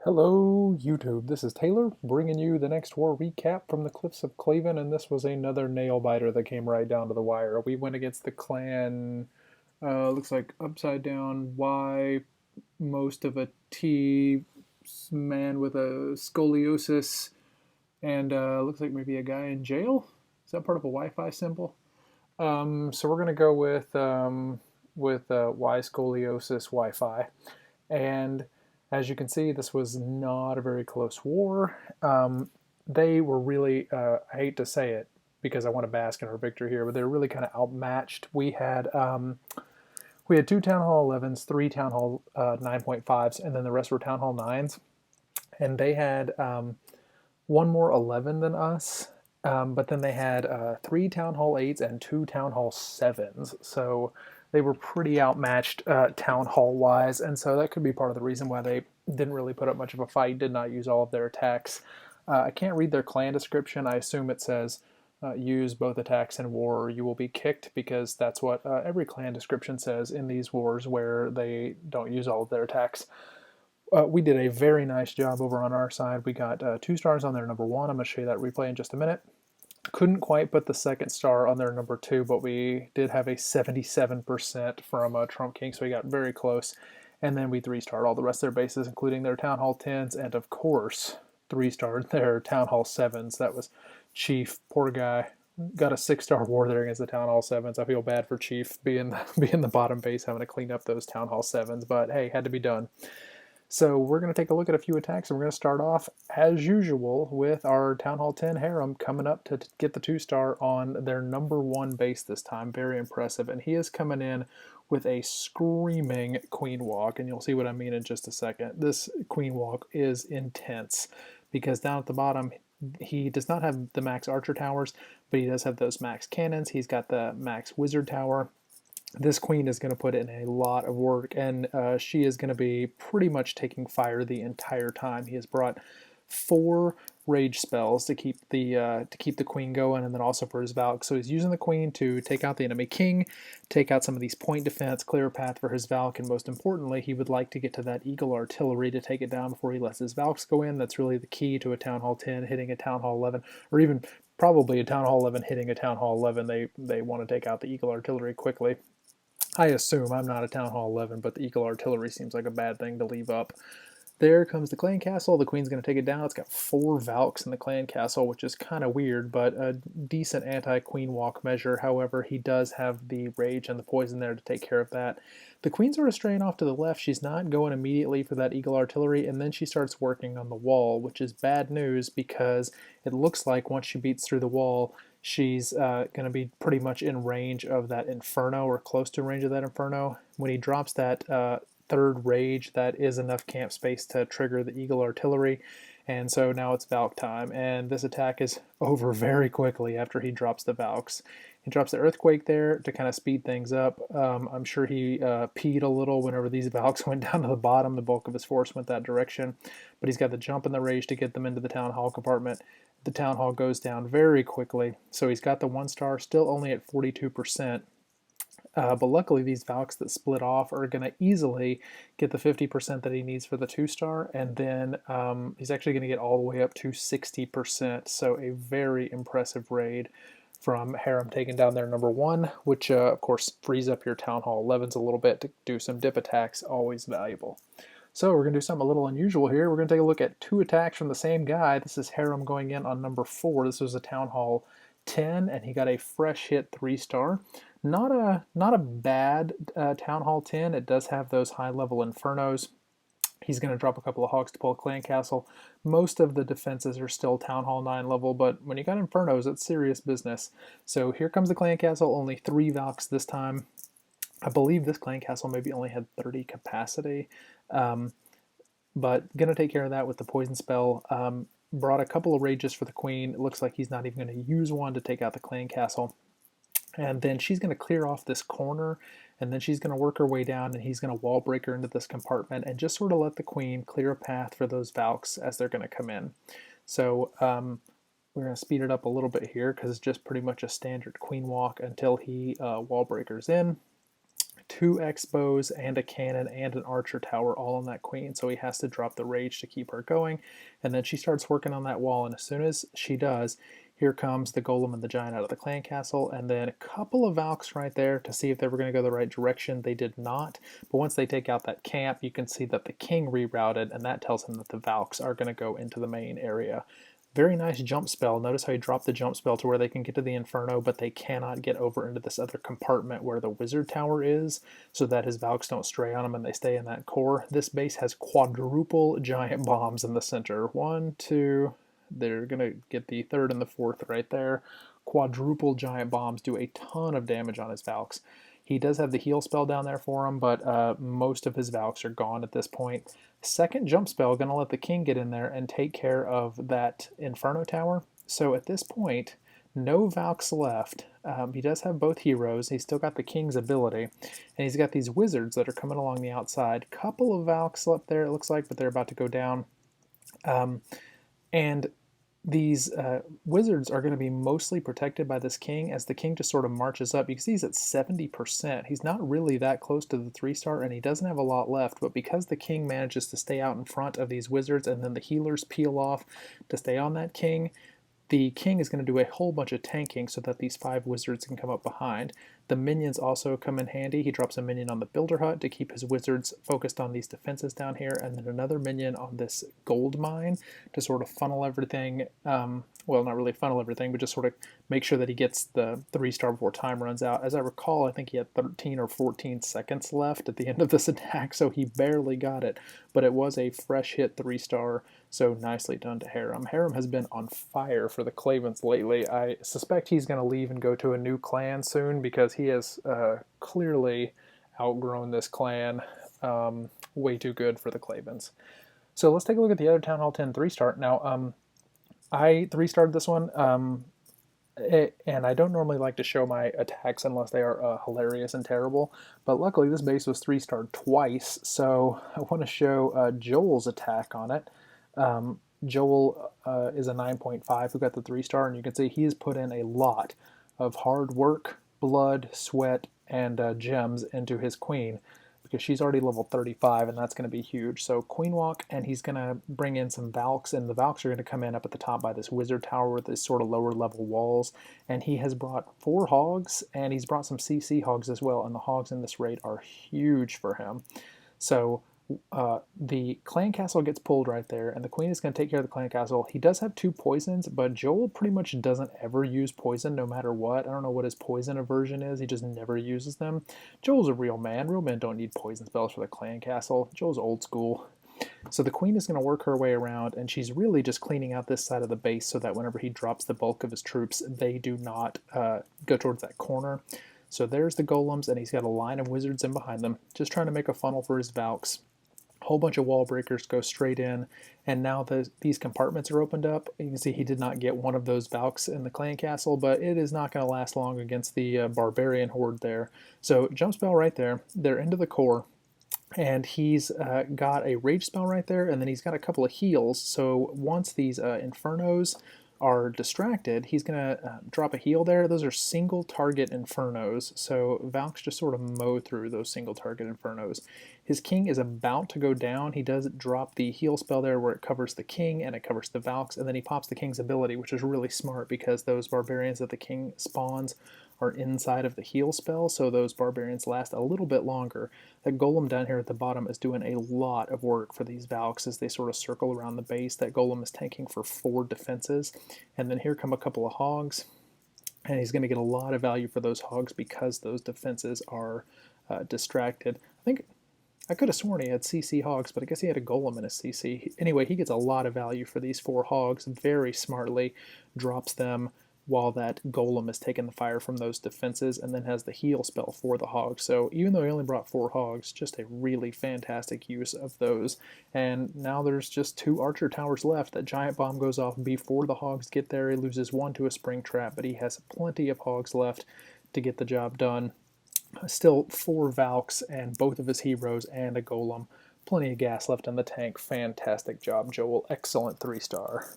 Hello, YouTube. This is Taylor bringing you the next war recap from the Cliffs of Claven, and this was another nail biter that came right down to the wire. We went against the clan, looks like upside down Y, most of a T, man with a scoliosis, and looks like maybe a guy in jail. Is that part of a Wi-Fi symbol? So we're gonna go with Y scoliosis Wi-Fi. And as you can see, this was not a very close war. They were really, I hate to say it because I want to bask in our victory here, but they were really kind of outmatched. We had two Town Hall 11s, three Town Hall 9.5s, and then the rest were Town Hall 9s. And they had one more 11 than us, but then they had three Town Hall 8s and two Town Hall 7s. So they were pretty outmatched Town Hall wise, and so that could be part of the reason why they didn't really put up much of a fight, did not use all of their attacks. I can't read their clan description. I assume it says use both attacks in war or you will be kicked, because that's what every clan description says in these wars where they don't use all of their attacks. We did a very nice job over on our side. We got 2 stars on their number 1. I'm going to show you that replay in just a minute. Couldn't quite put the 2nd star on their number 2, but we did have a 77% from Trump King, so we got very close. And then we 3-starred all the rest of their bases, including their Town Hall 10s, and of course 3-starred their Town Hall 7s. That was Chief, poor guy. Got a 6-star war there against the Town Hall 7s. I feel bad for Chief being the bottom base, having to clean up those Town Hall 7s, but hey, had to be done. So we're going to take a look at a few attacks, and we're going to start off, as usual, with our Town Hall 10 Harem coming up to get the 2-star on their number 1 base this time. Very impressive. And he is coming in with a screaming Queen Walk, and you'll see what I mean in just a second. This Queen Walk is intense, because down at the bottom, he does not have the max archer towers, but he does have those max cannons. He's got the max wizard tower. This queen is going to put in a lot of work, and she is going to be pretty much taking fire the entire time. He has brought 4 rage spells to keep the queen going, and then also for his valk. So he's using the queen to take out the enemy king, take out some of these point defense, clear a path for his valk, and most importantly, he would like to get to that eagle artillery to take it down before he lets his valks go in. That's really the key to a Town Hall 10 hitting a Town Hall 11, or even probably a Town Hall 11 hitting a Town Hall 11. They want to take out the eagle artillery quickly. I assume. I'm not a Town Hall 11, but the Eagle Artillery seems like a bad thing to leave up. There comes the clan castle. The queen's going to take it down. It's got 4 valks in the clan castle, which is kind of weird, but a decent anti-queen walk measure. However, he does have the rage and the poison there to take care of that. The queen's sort of straying off to the left. She's not going immediately for that eagle artillery, and then she starts working on the wall, which is bad news because it looks like once she beats through the wall, she's going to be pretty much in range of that inferno, or close to range of that inferno. When he drops that 3rd rage, that is enough camp space to trigger the eagle artillery, and so now it's valk time, and this attack is over very quickly after he drops the valks. He drops the earthquake there to kind of speed things up. I'm sure he peed a little whenever these valks went down to the bottom. The bulk of his force went that direction, but he's got the jump and the rage to get them into the town hall compartment. The town hall goes down very quickly, so he's got the 1-star, still only at 42%. But luckily, these valks that split off are going to easily get the 50% that he needs for the 2-star, and then he's actually going to get all the way up to 60%. So a very impressive raid from Harem taking down their number 1, which of course frees up your Town Hall 11s a little bit to do some dip attacks, always valuable. So we're going to do something a little unusual here. We're going to take a look at 2 attacks from the same guy. This is Harem going in on number 4. This was a Town Hall 10, and he got a fresh hit 3-star. Not a bad Town Hall 10. It does have those high-level infernos. He's going to drop a couple of hogs to pull a clan castle. Most of the defenses are still Town Hall 9 level, but when you got infernos, it's serious business. So here comes the clan castle. Only 3 valks this time. I believe this clan castle maybe only had 30 capacity, but gonna take care of that with the poison spell. Brought a couple of rages for the queen. It looks like he's not even going to use one to take out the clan castle. And then she's going to clear off this corner, and then she's going to work her way down, and he's going to wall break her into this compartment and just sort of let the queen clear a path for those valks as they're going to come in. So we're going to speed it up a little bit here because it's just pretty much a standard queen walk until he wall breakers in. 2 X-bows and a cannon and an archer tower all on that queen, so he has to drop the rage to keep her going. And then she starts working on that wall, and as soon as she does, here comes the golem and the giant out of the clan castle, and then a couple of valks right there to see if they were going to go the right direction. They did not, but once they take out that camp, you can see that the king rerouted, and that tells him that the valks are going to go into the main area. Very nice jump spell. Notice how he dropped the jump spell to where they can get to the Inferno, but they cannot get over into this other compartment where the wizard tower is, so that his valks don't stray on them and they stay in that core. This base has quadruple giant bombs in the center. 1, 2, they're going to get the third and the fourth right there. Quadruple giant bombs do a ton of damage on his valks. He does have the heal spell down there for him, but most of his valks are gone at this point. Second jump spell, going to let the king get in there and take care of that Inferno tower. So at this point, no valks left. He does have both heroes. He's still got the king's ability. And he's got these wizards that are coming along the outside. Couple of valks left there, it looks like, but they're about to go down. And these wizards are going to be mostly protected by this king as the king just sort of marches up. You can see he's at 70%. He's not really that close to the 3-star, and he doesn't have a lot left, but because the king manages to stay out in front of these wizards and then the healers peel off to stay on that king, the king is going to do a whole bunch of tanking so that these 5 wizards can come up behind. The minions also come in handy. He drops a minion on the builder hut to keep his wizards focused on these defenses down here, and then another minion on this gold mine to sort of funnel everything, well, not really funnel everything, but just sort of make sure that he gets the 3-star before time runs out. As I recall, I think he had 13 or 14 seconds left at the end of this attack, so he barely got it, but it was a fresh hit 3-star, so nicely done to Harem. Harem has been on fire for the Clavens lately. I suspect he's going to leave and go to a new clan soon because he has clearly outgrown this clan. Way too good for the Clavens. So let's take a look at the other Town Hall 10 3-star. Now, I 3-starred this one, and I don't normally like to show my attacks unless they are hilarious and terrible, but luckily this base was 3-starred twice, so I want to show Joel's attack on it. Joel is a 9.5 who got the 3-star, and you can see he has put in a lot of hard work, blood, sweat, and gems into his queen, because she's already level 35, and that's going to be huge. So queen walk, and he's going to bring in some valks, and the valks are going to come in up at the top by this wizard tower with these sort of lower level walls, and he has brought 4 hogs, and he's brought some CC hogs as well, and the hogs in this raid are huge for him. So the clan castle gets pulled right there, and the queen is going to take care of the clan castle. He does have 2 poisons, but Joel pretty much doesn't ever use poison no matter what. I don't know what his poison aversion is. He just never uses them. Joel's a real man. Real men don't need poison spells for the clan castle. Joel's old school. So the queen is going to work her way around, and she's really just cleaning out this side of the base so that whenever he drops the bulk of his troops, they do not go towards that corner. So there's the golems, and he's got a line of wizards in behind them, just trying to make a funnel for his valks. Whole bunch of wall breakers go straight in, and now these compartments are opened up. You can see he did not get one of those valks in the clan castle, but it is not going to last long against the barbarian horde there. So jump spell right there. They're into the core, and he's got a rage spell right there, and then he's got a couple of heals. So once these infernos are distracted, he's going to drop a heal there. Those are single target infernos, so valks just sort of mow through those single target infernos. His king is about to go down. He does drop the heal spell there where it covers the king and it covers the valks, and then he pops the king's ability, which is really smart because those barbarians that the king spawns are inside of the heal spell, so those barbarians last a little bit longer. That golem down here at the bottom is doing a lot of work for these valks as they sort of circle around the base. That golem is tanking for 4 defenses, and then here come a couple of hogs, and he's going to get a lot of value for those hogs because those defenses are distracted. I could have sworn he had CC hogs, but I guess he had a golem in his CC. Anyway, he gets a lot of value for these 4 hogs, very smartly drops them while that golem is taking the fire from those defenses, and then has the heal spell for the hogs. So even though he only brought 4 hogs, just a really fantastic use of those. And now there's just 2 archer towers left. That giant bomb goes off before the hogs get there. He loses 1 to a spring trap, but he has plenty of hogs left to get the job done. Still 4 valks and both of his heroes and a golem. Plenty of gas left in the tank. Fantastic job, Joel. Excellent 3-star.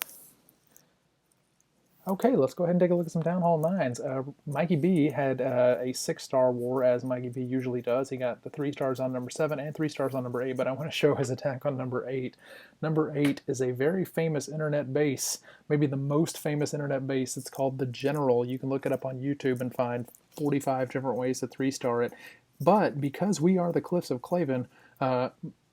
Okay, let's go ahead and take a look at some Town Hall 9s. Mikey B had a 6-star war, as Mikey B usually does. He got the 3 stars on number 7 and 3 stars on number 8, but I want to show his attack on number 8. Number 8 is a very famous internet base, maybe the most famous internet base. It's called the General. You can look it up on YouTube and find 45 different ways to 3-star it. But because we are the Cliffs of Claven,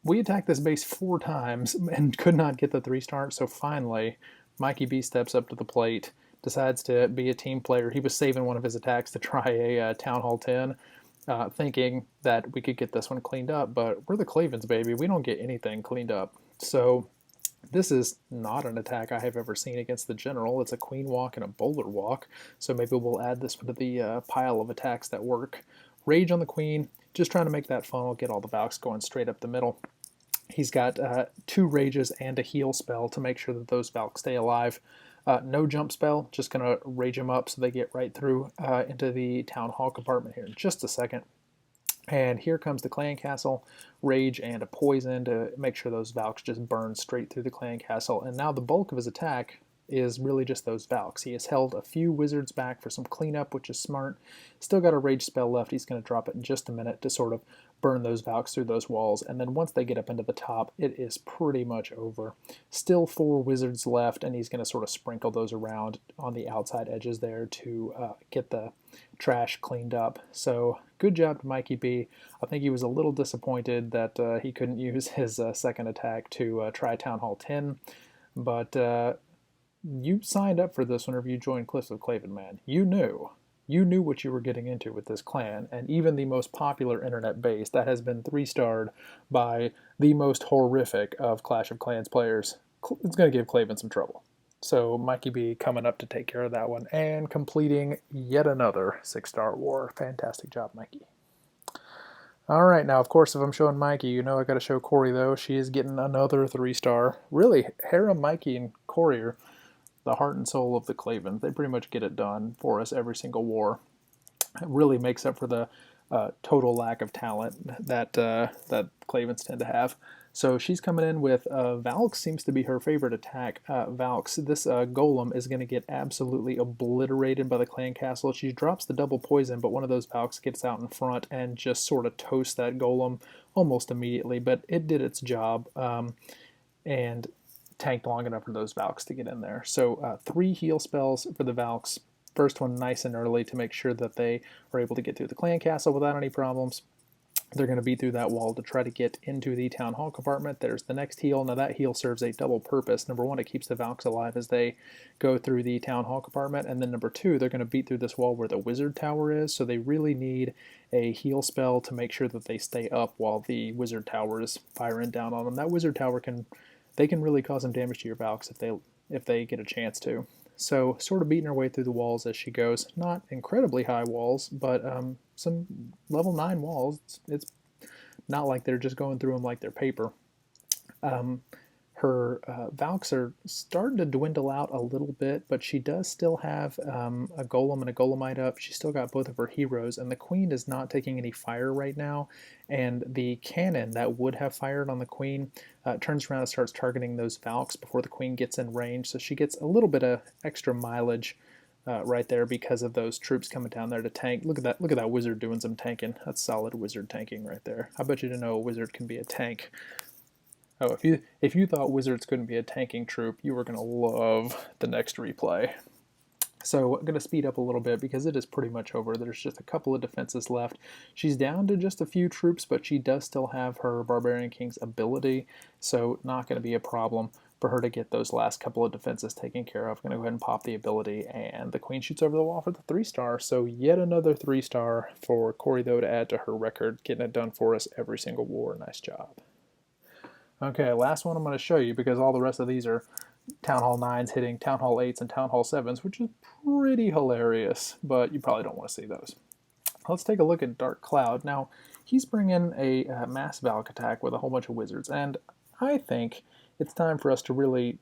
we attacked this base 4 times and could not get the 3-star, so finally Mikey B steps up to the plate, decides to be a team player. He was saving one of his attacks to try a Town Hall 10, thinking that we could get this one cleaned up, but we're the Clavens, baby. We don't get anything cleaned up. So this is not an attack I have ever seen against the General. It's a Queen Walk and a Bowler Walk, so maybe we'll add this one to the pile of attacks that work. Rage on the Queen, just trying to make that funnel, get all the Valks going straight up the middle. He's got 2 rages and a heal spell to make sure that those Valks stay alive. No jump spell, just going to rage them up so they get right through into the Town Hall compartment here in just a second. And here comes the Clan Castle, rage and a poison to make sure those Valks just burn straight through the Clan Castle. And now the bulk of his attack is really just those Valks. He has held a few wizards back for some cleanup, which is smart. Still got a rage spell left. He's going to drop it in just a minute to sort of burn those Valks through those walls. And then once they get up into the top, it is pretty much over. Still 4 wizards left, and he's going to sort of sprinkle those around on the outside edges there to get the trash cleaned up. So good job to Mikey B. I think he was a little disappointed that he couldn't use his second attack to try Town Hall 10, but you signed up for this whenever you joined Cliffs of Claven, man. You knew what you were getting into with this clan, and even the most popular internet base that has been 3-starred by the most horrific of Clash of Clans players, it's going to give Claven some trouble. So Mikey B coming up to take care of that one and completing yet another 6-star war. Fantastic job, Mikey. All right, now, of course, if I'm showing Mikey, you know I got to show Corey, though. She is getting another 3-star. Really, Hera, Mikey, and Corey are the heart and soul of the Clavens. They pretty much get it done for us every single war. It really makes up for the total lack of talent that Clavens tend to have. So she's coming in with Valk seems to be her favorite attack. Valks, this Golem is going to get absolutely obliterated by the Clan Castle. She drops the double poison, but one of those Valks gets out in front and just sort of toasts that Golem almost immediately. But it did its job and tanked long enough for those Valks to get in there. So 3 heal spells for the Valks. First one nice and early to make sure that they are able to get through the Clan Castle without any problems. They're going to beat through that wall to try to get into the Town Hall compartment. There's the next heal. Now that heal serves a double purpose. Number 1, it keeps the Valks alive as they go through the Town Hall compartment. And then number 2, they're going to beat through this wall where the Wizard Tower is. So they really need a heal spell to make sure that they stay up while the Wizard Tower is firing down on them. That Wizard Tower can really cause some damage to your Valks if they get a chance to. So sort of beating her way through the walls as she goes. Not incredibly high walls, but some level 9 walls. It's not like they're just going through them like they're paper. Her Valks are starting to dwindle out a little bit, but she does still have a Golem and a Golemite up. She's still got both of her heroes, and the Queen is not taking any fire right now, and the cannon that would have fired on the Queen turns around and starts targeting those Valks before the Queen gets in range, so she gets a little bit of extra mileage right there because of those troops coming down there to tank. Look at that wizard doing some tanking. That's solid wizard tanking right there. I bet you didn't know a wizard can be a tank. Oh, if you thought wizards couldn't be a tanking troop, you were going to love the next replay. So I'm going to speed up a little bit because it is pretty much over. There's just a couple of defenses left. She's down to just a few troops, but she does still have her Barbarian King's ability, so not going to be a problem for her to get those last couple of defenses taken care of. Going to go ahead and pop the ability, and the Queen shoots over the wall for the 3-star. So yet another 3-star for Corey, though, to add to her record, getting it done for us every single war. Nice job. Okay, last one I'm going to show you because all the rest of these are Town Hall 9s hitting Town Hall 8s and Town Hall 7s, which is pretty hilarious, but you probably don't want to see those. Let's take a look at Dark Cloud. Now, he's bringing a mass Valk attack with a whole bunch of wizards, and I think it's time for us to really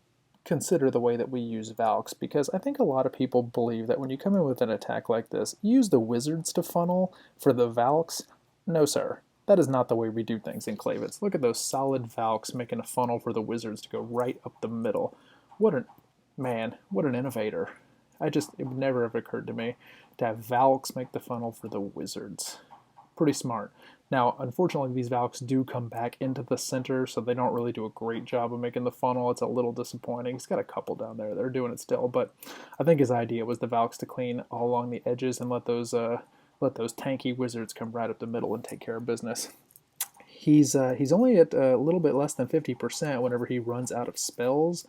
consider the way that we use Valks, because I think a lot of people believe that when you come in with an attack like this, use the wizards to funnel for the Valks. No, sir. That is not the way we do things in Clavens. Look at those solid Valks making a funnel for the wizards to go right up the middle. What an innovator. it would never have occurred to me to have valks make the funnel for the wizards. Pretty smart. Now, unfortunately, these valks do come back into the center, so they don't really do a great job of making the funnel. It's a little disappointing. He's got a couple down there that are doing it still, but I think his idea was the valks to clean all along the edges and let those tanky wizards come right up the middle and take care of business. He's only at a little bit less than 50% whenever he runs out of spells,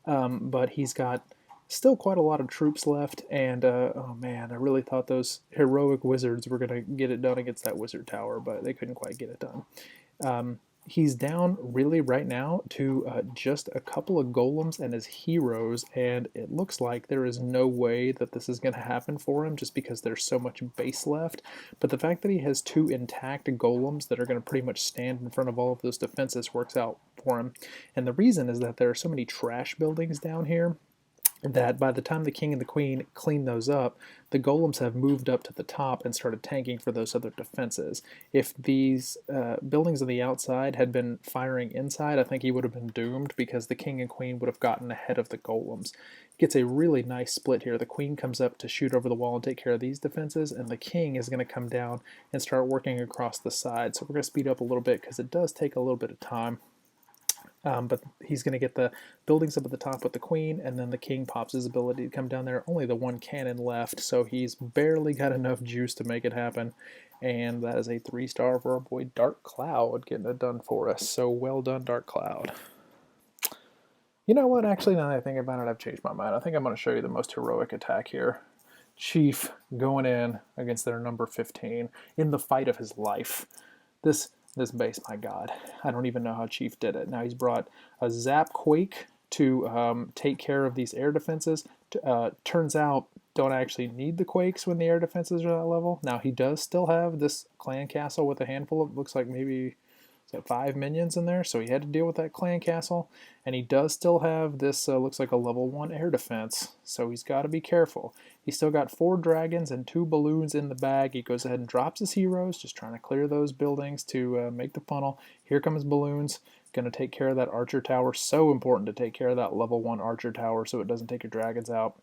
but he's got still quite a lot of troops left, and oh man, I really thought those heroic wizards were going to get it done against that wizard tower, but they couldn't quite get it done. He's down really right now to just a couple of golems and his heroes, and it looks like there is no way that this is going to happen for him just because there's so much base left. But the fact that he has 2 intact golems that are going to pretty much stand in front of all of those defenses works out for him. And the reason is that there are so many trash buildings down here that by the time the king and the queen clean those up, the golems have moved up to the top and started tanking for those other defenses. If these buildings on the outside had been firing inside, I think he would have been doomed because the king and queen would have gotten ahead of the golems. He gets a really nice split here. The queen comes up to shoot over the wall and take care of these defenses, and the king is going to come down and start working across the side. So we're going to speed up a little bit because it does take a little bit of time. But he's going to get the buildings up at the top with the queen, and then the king pops his ability to come down there. Only the 1 cannon left, so he's barely got enough juice to make it happen. And that is a 3-star for our boy Dark Cloud getting it done for us. So well done, Dark Cloud. You know what? Actually, now that I think about it, I've changed my mind. I think I'm going to show you the most heroic attack here. Chief going in against their number 15 in the fight of his life. This base, my god, I don't even know how Chief did it. Now he's brought a Zap Quake to take care of these air defenses. Turns out, don't actually need the Quakes when the air defenses are at that level. Now he does still have this clan castle with a handful of, looks like maybe 5 minions in there, so he had to deal with that clan castle. And he does still have this, looks like a level 1 air defense, so he's got to be careful. He's still got 4 dragons and 2 balloons in the bag. He goes ahead and drops his heroes, just trying to clear those buildings to make the funnel. Here come his balloons, going to take care of that archer tower. So important to take care of that level 1 archer tower so it doesn't take your dragons out.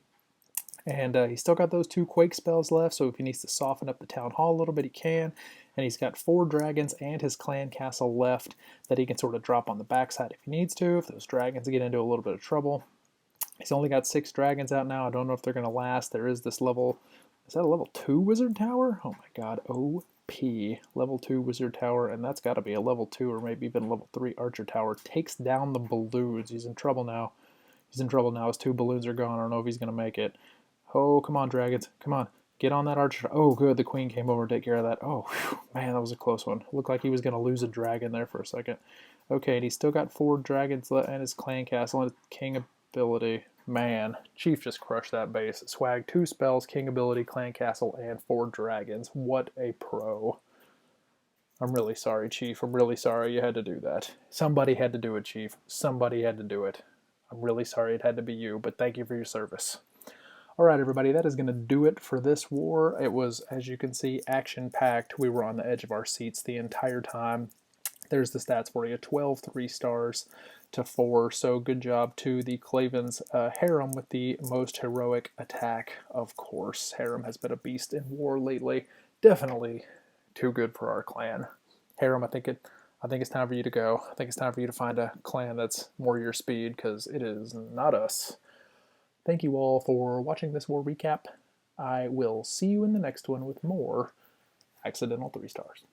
And he's still got those 2 Quake spells left, so if he needs to soften up the Town Hall a little bit, he can. And he's got 4 dragons and his clan castle left that he can sort of drop on the backside if he needs to, if those dragons get into a little bit of trouble. He's only got 6 dragons out now. I don't know if they're going to last. There is this level, is that a level 2 wizard tower? Oh my god, OP. Level 2 wizard tower, and that's got to be a level 2 or maybe even level 3 archer tower. Takes down the balloons. He's in trouble now. He's in trouble now. His 2 balloons are gone. I don't know if he's going to make it. Oh, come on, dragons. Come on. Get on that archer. Oh, good. The queen came over to take care of that. Oh, whew, man, that was a close one. Looked like he was going to lose a dragon there for a second. Okay, and he's still got 4 dragons and his clan castle and his king ability. Man, Chief just crushed that base. Swag 2 spells, king ability, clan castle, and 4 dragons. What a pro. I'm really sorry, Chief. I'm really sorry you had to do that. Somebody had to do it, Chief. Somebody had to do it. I'm really sorry it had to be you, but thank you for your service. Alright everybody, that is going to do it for this war. It was, as you can see, action-packed. We were on the edge of our seats the entire time. There's the stats for you, 12 3-stars to 4, so good job to the Claven's Harem with the most heroic attack, of course. Harem has been a beast in war lately. Definitely too good for our clan. Harem, I think it's time for you to go. I think it's time for you to find a clan that's more your speed, because it is not us. Thank you all for watching this war recap. I will see you in the next one with more accidental 3-stars.